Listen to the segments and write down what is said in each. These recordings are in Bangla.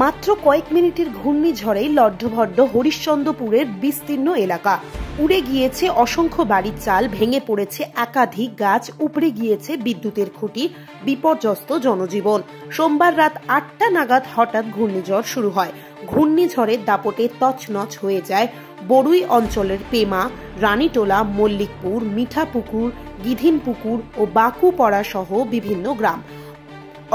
মাত্র কয়েক মিনিটের ঘূর্ণিঝড়েই লড্ডভড্ড হরিশ্চন্দ্রপুরের বিস্তীর্ণ এলাকা। উড়ে গিয়েছে অসংখ্য বাড়ির চাল, ভেঙে পড়েছে একাধিক গাছ, উপড়ে গিয়েছে বিদ্যুতের খুঁটি, বিপর্যস্ত জনজীবন। সোমবার রাত ৮টা নাগাদ হঠাৎ ঘূর্ণিঝড় শুরু হয়। ঘূর্ণিঝড়ের দাপটে তছনছ হয়ে যায় বরুই অঞ্চলের পেমা, রানীটোলা, মল্লিকপুর, মিঠাপুকুর, গিধিনপুকুর ও বাকুপাড়া সহ বিভিন্ন গ্রাম।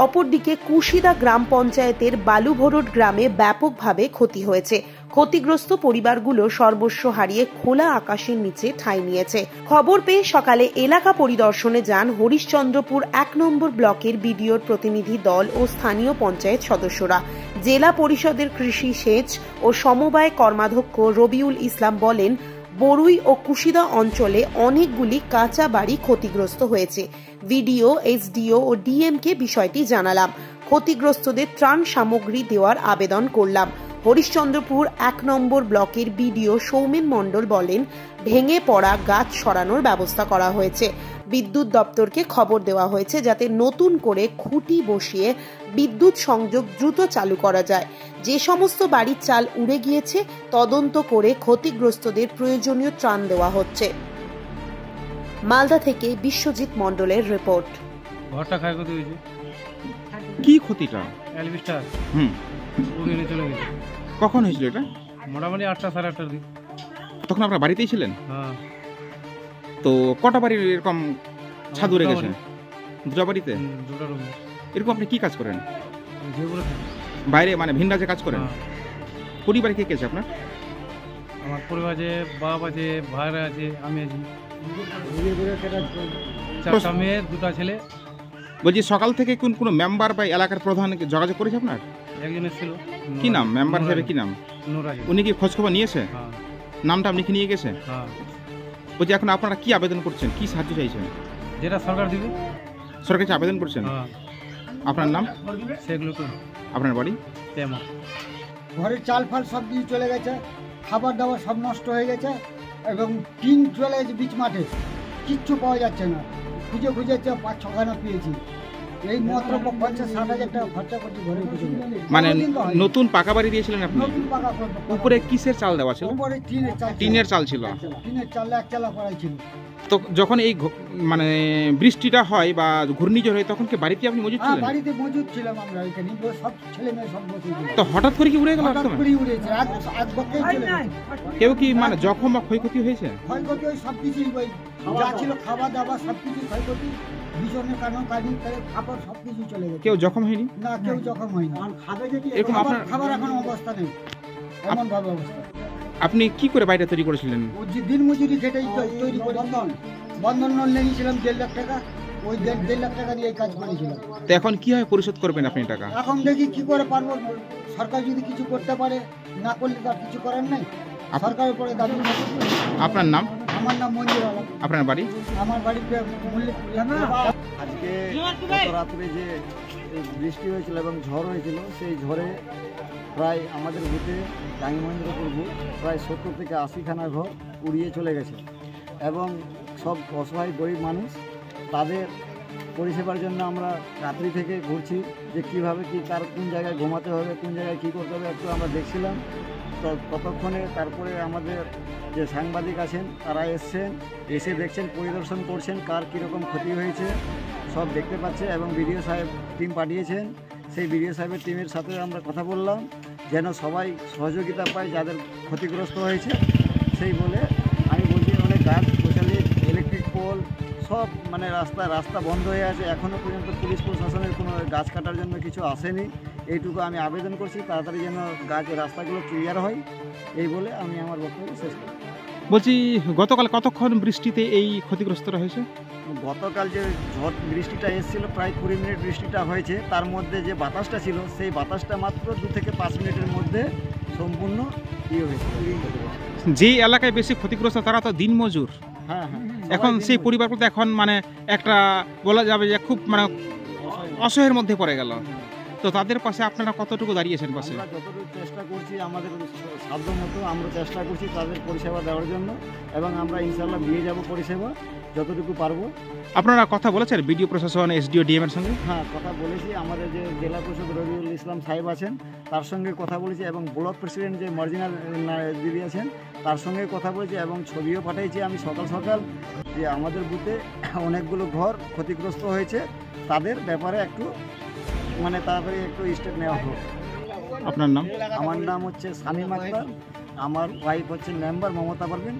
অপরদিকে কুশিদা গ্রাম পঞ্চায়েতের বালুভরট গ্রামে ব্যাপকভাবে ক্ষতি হয়েছে। ক্ষতিগ্রস্ত পরিবারগুলো সর্বস্ব হারিয়ে খোলা আকাশের নিচে ঠাঁই নিয়েছে। খবর পেয়ে সকালে এলাকা পরিদর্শনে যান হরিশ্চন্দ্রপুর ১ নম্বর ব্লকের বিডিওর প্রতিনিধি দল ও স্থানীয় পঞ্চায়েত সদস্যরা। জেলা পরিষদের কৃষি, সেচ ও সমবায় কর্মাধ্যক্ষ রবিউল ইসলাম বলেন, বরুই ও কুশিদা অঞ্চলে অনেকগুলি কাঁচা বাড়ি ক্ষতিগ্রস্ত হয়েছে। ভিডিও, এসডিও ও ডিএমকে বিষয়টি জানালাম। ক্ষতিগ্রস্তদের ত্রাণ সামগ্রী দেওয়ার আবেদন করলাম। হরিশ্চন্দ্রপুর ১ নম্বর ব্লকের বিডিও সৌমেন মণ্ডল বলেন, ভেঙে পড়া গাছ সরানোর ব্যবস্থা করা হয়েছে। বিদ্যুৎ দপ্তরকে খবর দেওয়া হয়েছে যাতে নতুন করে খুঁটি বসিয়ে বিদ্যুৎ সংযোগ দ্রুত চালু করা যায়। যে সমস্ত বাড়ির চাল উড়ে গিয়েছে তদন্ত করে ক্ষতিগ্রস্তদের প্রয়োজনীয় ত্রাণ দেওয়া হচ্ছে। মালদা থেকে বিশ্বজিৎ মণ্ডলের রিপোর্ট। ঘরটা ক্ষয়ক্ষতি হয়েছে। কি ক্ষতিটা? অ্যালবেস্টার উড়ে চলে গেছে। কখন হয়েছিল এটা? মোটামুটি ৮টা সাড়ে ৮টার দিক। তখন আপনারা বাড়িতেই ছিলেন? হ্যাঁ। তো কটা বাড়ির এরকম ছাদ উড়ে গেছে? দুটো বাড়িতে? দুটো রুম। এরকম আপনি কি কাজ করেন? যেগুলো থাকে বাইরে মানে ভিন রাজ্যে কাজ করেন? পরিবারে কে কে আছে আপনার? আমার পরিবার আছে, বাপ আছে, ভাইরা আছে, আমি আছি। 4টা মেয়ে, 2টা ছেলে। বলছি সকাল থেকে কোনো মেম্বার বা এলাকার প্রধান যোগাযোগ করেছে আপনার? একজন এসেছিল। কি নাম মেম্বার হিসেবে? কি নাম? উনি কি খোঁজ খবর নিয়েছে? নামটা আপনি কি নিয়ে গেছে? বলছি এখন আপনারা কি আবেদন করছেন, কি সাহায্য চাইছেন? যেটা সরকার দিবে। সরকার কাছে আবেদন করছেন? আপনার নাম? শেখ লুটু। আপনার বাড়ি? তেমা। ঘরের চাল ফাল সব কিছু চলে গেছে, খাবার দাবার সব নষ্ট হয়ে গেছে এবং টিন চলে গেছে বিচ মাঠে, কিচ্ছু পাওয়া যাচ্ছে না। খুঁজে খুঁজে ৫-৬খানা পেয়েছি। এই মাত্র ৫০-৬০ হাজার টাকা খরচা করছি ঘরের পিছনে। মানে নতুন পাকা বাড়ি দিয়েছিলেন আপনি? নতুন পাকা। উপরে কিসের চাল দেওয়া ছিল? উপরে টিনের চাল। টিনের চাল ছিল। টিনের চাল একচালা করাই ছিল। তো যখন এই মানে বৃষ্টিটা হয় বা ঘূর্ণিঝড় হয় তখন কি বাড়িতে আপনি মজুদ ছিলেন? বাড়িতে মজুদ ছিলাম আমরা, এখানে সব ছেলে মেয়ে সব বসে ছিল। তো হঠাৎ করে কি উড়ে গেল? হঠাৎ করে উড়েছে, এক বকেই চলে গেছে। কেউ কি মানে জখম বা ক্ষয়ক্ষতি হয়েছে? ক্ষয়ক্ষতি ওই সব কিছুই, ওই যা ছিল খাবার দাবার সব কিছু ক্ষয়ক্ষতি, বিছনের কানি কাপড় সব কিছু চলে গেছে। কেউ জখম হয়নি? না, কেউ জখম হয়নি। এরকম আপনার খাবার এখন অবস্থা নেই, এমন ভাবে অবস্থা। আপনি কি করে বাড়িটা তৈরি করেছিলেন? দিন মজুরি খেটেই তৈরি করে। বন্ধন লোন নিয়েছিলাম 1.5 লাখ টাকা, ওই 1.5 লাখ টাকা দিয়ে কাজ করেছিলাম। তো এখন কিভাবে পরিশোধ করবেন আপনি টাকা? এখন দেখি কি করে পারবো, সরকার যদি কিছু করতে পারে, না করলে তার কিছু করার নেই। সরকারের উপরে দাবি। আপনার নাম? আমার নাম মঞ্জুর আলম। আপনার বাড়ি? আমার বাড়িতে আজকে রাত্রে যে বৃষ্টি হয়েছিল এবং ঝড় হয়েছিল, সেই ঝড়ে প্রায় আমাদের বুথে টাঙ্গিমহেন্দ্রপুর বুথ প্রায় 70 থেকে 80খানা ঘর উড়িয়ে চলে গেছে এবং সব অসহায় গরিব মানুষ, তাদের পরিষেবার জন্য আমরা রাত্রি থেকে ঘুরছি যে কীভাবে কি কার কোন জায়গায় ঘুমাতে হবে, কোন জায়গায় কী করতে হবে একটু আমরা দেখছিলাম। তো ততক্ষণে তারপরে আমাদের যে সাংবাদিক আছেন তারা এসে দেখছেন, পরিদর্শন করছেন কার কীরকম ক্ষতি হয়েছে সব দেখতে পাচ্ছে এবং বিডিও সাহেব টিম পাঠিয়েছেন। সেই বিডিও সাহেবের টিমের সাথে আমরা কথা বললাম যেন সবাই সহযোগিতা পায় যাদের ক্ষতিগ্রস্ত হয়েছে। সেই বলে আমি বলছি অনেক গাছ গোছালি, ইলেকট্রিক পোল সব মানে রাস্তা বন্ধ হয়ে আছে। এখনও পর্যন্ত পুলিশ প্রশাসনের কোনো গাছ কাটার জন্য কিছু আসেনি। এইটুকু আমি আবেদন করছি তাড়াতাড়ি যেন রাস্তাগুলো ক্লিয়ার হয়, এই বলে আমি আমার বক্তব্য শেষ করি। বলছি গতকাল কতক্ষণ বৃষ্টিতে এই ক্ষতিগ্রস্তরা হয়েছে? গতকাল যে ঝড় বৃষ্টিটা এসেছিল প্রায় 20 মিনিট বৃষ্টিটা হয়েছে, তার মধ্যে যে বাতাসটা ছিল সেই বাতাসটা মাত্র 2 থেকে 5 মিনিটের মধ্যে সম্পূর্ণ হয়েছে। যে এলাকায় বেশি ক্ষতিগ্রস্ত তারা তো দিনমজুর। হ্যাঁ। এখন সেই পরিবারগুলো এখন মানে একটা বলা যাবে যে খুব মানে অসহায়ের মধ্যে পড়ে গেল। তো তাদের পাশে আপনারা কতটুকু দাঁড়িয়েছেন পাশে? আমরা যতটুকু চেষ্টা করছি, আমাদের সাধ্য মতো আমরা চেষ্টা করছি তাদের পরিষেবা দেওয়ার জন্য, এবং আমরা ইনশাল্লাহ দিয়ে যাব পরিষেবা যতটুকু পারবো। আপনারা কথা বলেছেন বিডিও প্রশাসন, এসডিও, ডিএম এর সঙ্গে? হ্যাঁ, কথা বলেছি। আমাদের যে জেলা পরিষদ রবিউল ইসলাম সাহেব আছেন তার সঙ্গে কথা বলেছি, এবং ব্লক প্রেসিডেন্ট যে মার্জিনাল দিদি আছেন তার সঙ্গে কথা বলেছি, এবং ছবিও পাঠিয়েছি আমি সকাল সকাল যে আমাদের বুথে অনেকগুলো ঘর ক্ষতিগ্রস্ত হয়েছে, তাদের ব্যাপারে একটু মানে তাড়াতাড়ি একটু স্টেপ নেওয়া হোক। আপনার নাম? আমার নাম হচ্ছে শামীম আক্তার, আমার ওয়াইফ হচ্ছে মেম্বার মমতা পারভিন,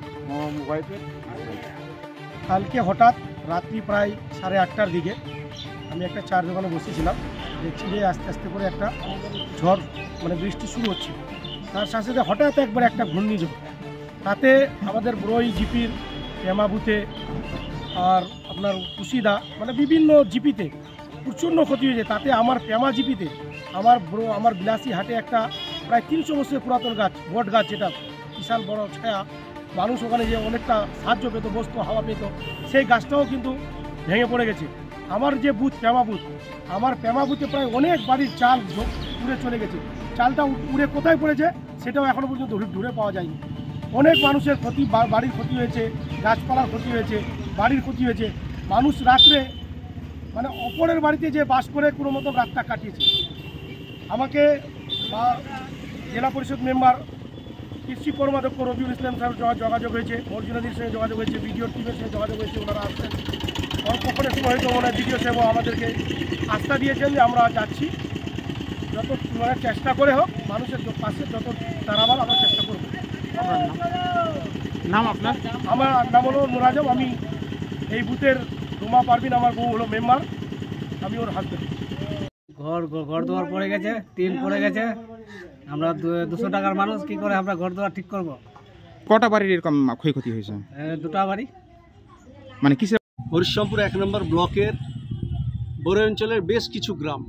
ওয়াইফের। কালকে হঠাৎ রাত্রি প্রায় 8:30টার দিকে আমি একটা চার দোকানে বসেছিলাম, দেখছি যে আস্তে আস্তে করে একটা ঝড় মানে বৃষ্টি শুরু হচ্ছে, তার সাথে সাথে হঠাৎ একবার একটা ঘূর্ণিঝড়, তাতে আমাদের বড়ই জিপির পেমা বুথে আর আপনার কুশিদা মানে বিভিন্ন জিপিতে প্রচণ্ড ক্ষতি হয়েছে। তাতে আমার পেমা জিপিতে আমার বিলাসী হাটে একটা প্রায় 300 বছরের পুরাতন গাছ, বট গাছ, যেটা বিশাল বড় ছায়া, মানুষ ওখানে যে অনেকটা সাহায্য পেত, বসতো, হাওয়া পেত, সেই গাছটাও কিন্তু ভেঙে পড়ে গেছে। আমার যে বুথ পেমা বুথ, আমার পেমা বুথে প্রায় অনেক বাড়ির চাল উড়ে চলে গেছে। চালটা উড়ে কোথায় পড়েছে সেটাও এখনও পর্যন্ত ধরে পাওয়া যায়নি। অনেক মানুষের ক্ষতি, বাড়ির ক্ষতি হয়েছে, গাছপালার ক্ষতি হয়েছে, বাড়ির ক্ষতি হয়েছে। মানুষ রাত্রে মানে অপরের বাড়িতে যে বাস করে কোনো মতো রাতটা কাটিয়েছে। আমাকে বা জেলা পরিষদ মেম্বার, কৃষি কর্মাধ্যক্ষ রবিউল ইসলাম সাহেব যোগাযোগ হয়েছে, মর্জিনাদির সঙ্গে যোগাযোগ হয়েছে, বিডিও টিমের সঙ্গে যোগাযোগ হয়েছে, ওনারা আসছেন। কখনের সময় হয়তো মনে হয় বিডিও সাহেবও আমাদেরকে আস্থা দিয়েছেন যে আমরা যাচ্ছি, যত মানে চেষ্টা করে হোক মানুষের পাশে যত দাঁড়াবার আমরা চেষ্টা করব। নাম আপনার? আমার নাম হলো নুরাজম, আমি এই বুথের রুমা পারভিন, আমার বউ হলো মেম্বার, আমি ওর হাজবেন্ড। ঘর দুয়ার পড়ে গেছে, টিন পড়ে গেছে, আমরা 200 টাকার মানুষ, কি করে আমরা ঘর দুয়ার ঠিক করব? কটা বাড়ির এরকম ক্ষয়ক্ষতি হয়েছে? 2টা বাড়ি। মানে কিসের? হরিশ্চন্দ্রপুর 1 নম্বর ব্লকের বড়ই অঞ্চলের বেশ কিছু গ্রাম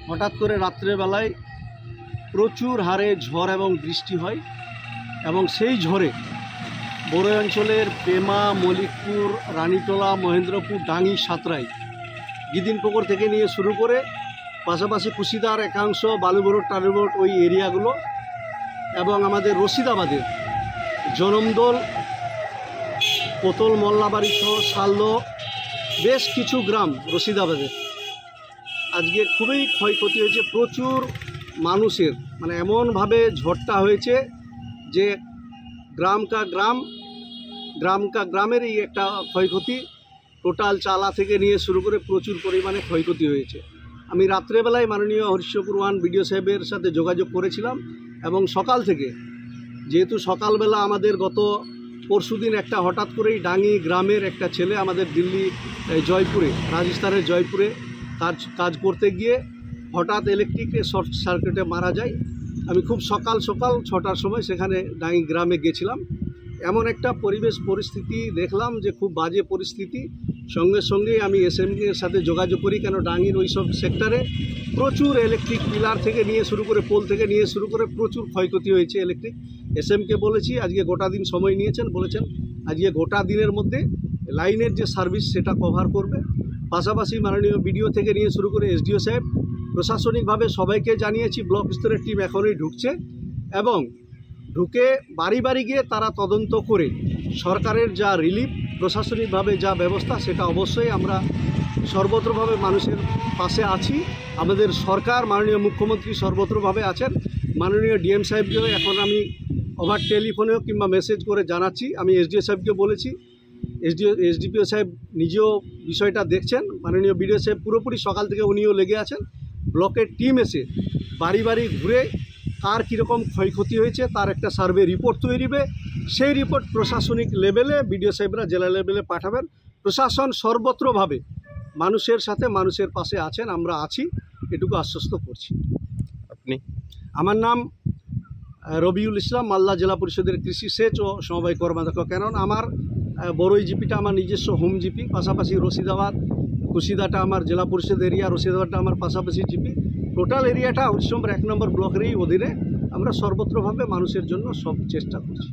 হঠাৎ করে রাত্রেবেলায় প্রচুর হারে ঝড় এবং বৃষ্টি হয়, এবং সেই ঝড়ে বড়ই অঞ্চলের পেমা, মলিকপুর, রানীটোলা, মহেন্দ্রপুর, ডাঙ্গি, সাঁতরাই, গিদিনপুকুর থেকে নিয়ে শুরু করে পাশাপাশি কুশিদার একাংশ, বালুবরোড, টালুবরোড ওই এরিয়াগুলো, এবং আমাদের রশিদাবাদের জনমদল, কোতল, মোল্লাবাড়ি সহ শালদহ বেশ কিছু গ্রাম রশিদাবাদের আজকে খুবই ক্ষয়ক্ষতি হয়েছে। প্রচুর মানুষের মানে এমনভাবে ঝড়টা হয়েছে যে গ্রামেরই একটা ক্ষয়ক্ষতি, টোটাল চালা থেকে নিয়ে শুরু করে প্রচুর পরিমাণে ক্ষয়ক্ষতি হয়েছে। আমি রাত্রেবেলায় মাননীয় হরিশ্চন্দ্রপুর 1 বিডিও সাহেবের সাথে যোগাযোগ করেছিলাম, এবং সকাল থেকে, যেহেতু সকালবেলা আমাদের গত পরশুদিন একটা হঠাৎ করেই ডাঙ্গি গ্রামের একটা ছেলে আমাদের দিল্লি জয়পুরে, রাজস্থানের জয়পুরে কাজ করতে গিয়ে হঠাৎ ইলেকট্রিকের শর্ট সার্কিটে মারা যায়। আমি খুব সকাল 6টার সময় সেখানে ডাঙ্গি গ্রামে গেছিলাম। এমন একটা পরিস্থিতি দেখলাম যে খুব বাজে পরিস্থিতি। সঙ্গে সঙ্গেই আমি এসএমকে সাথে যোগাযোগ করি, কেন ডাঙ্গির ওই সব সেক্টরে প্রচুর ইলেকট্রিক পিলার থেকে নিয়ে শুরু করে, পোল থেকে নিয়ে শুরু করে প্রচুর ক্ষয়ক্ষতি হয়েছে ইলেকট্রিক। এসএমকে বলেছি, আজকে গোটা দিন সময় নিয়েছেন, বলেছেন আজকে গোটা দিনের মধ্যে লাইনের যে সার্ভিস সেটা কভার করবে। পাশাপাশি মাননীয় বিডিও থেকে নিয়ে শুরু করে এসডিও সাহেব, প্রশাসনিকভাবে সবাইকে জানিয়েছি। ব্লক স্তরের টিম এখনই ঢুকছে, এবং ঢুকে বাড়ি বাড়ি গিয়ে তারা তদন্ত করে সরকারের যা রিলিফ, প্রশাসনিকভাবে যা ব্যবস্থা, সেটা অবশ্যই আমরা সর্বত্রভাবে মানুষের পাশে আছি। আমাদের সরকার, মাননীয় মুখ্যমন্ত্রী সর্বত্রভাবে আছেন। মাননীয় ডিএম সাহেবকেও এখন আমি ওভার টেলিফোনেও কিংবা মেসেজ করে জানাচ্ছি। আমি এসডিও সাহেবকে বলেছি, এসডিপিও সাহেব নিজেও বিষয়টা দেখছেন। মাননীয় বিডিও সাহেব পুরোপুরি সকাল থেকে উনিও লেগে আছেন। ব্লকের টিম এসে বাড়ি বাড়ি ঘুরে কার কীরকম ক্ষয়ক্ষতি হয়েছে তার একটা সার্ভে রিপোর্ট তৈরি হবে। সেই রিপোর্ট প্রশাসনিক লেভেলে বিডিও সাহেবরা জেলা লেভেলে পাঠাবেন। প্রশাসন সর্বত্রভাবে মানুষের সাথে, মানুষের পাশে আছেন, আমরা আছি, এটুকু আশ্বস্ত করছি। আপনি? আমার নাম রবিউল ইসলাম, মালদা জেলা পরিষদের কৃষি সেচ ও সমবায় কর্মাধ্যক্ষ। কারণ আমার বড়ই জিপিটা আমার নিজস্ব হোম জিপি, পাশাপাশি রশিদাবাদ, কুশিদাটা আমার জেলা পরিষদ এরিয়া, রশিদাবাদটা আমার পাশাপাশি জিপি। টোটাল এরিয়াটা হরিশ্চন্দ্রপুর 1 নম্বর ব্লকেরই অধীনে। আমরা সর্বত্রভাবে মানুষের জন্য সব চেষ্টা করছি।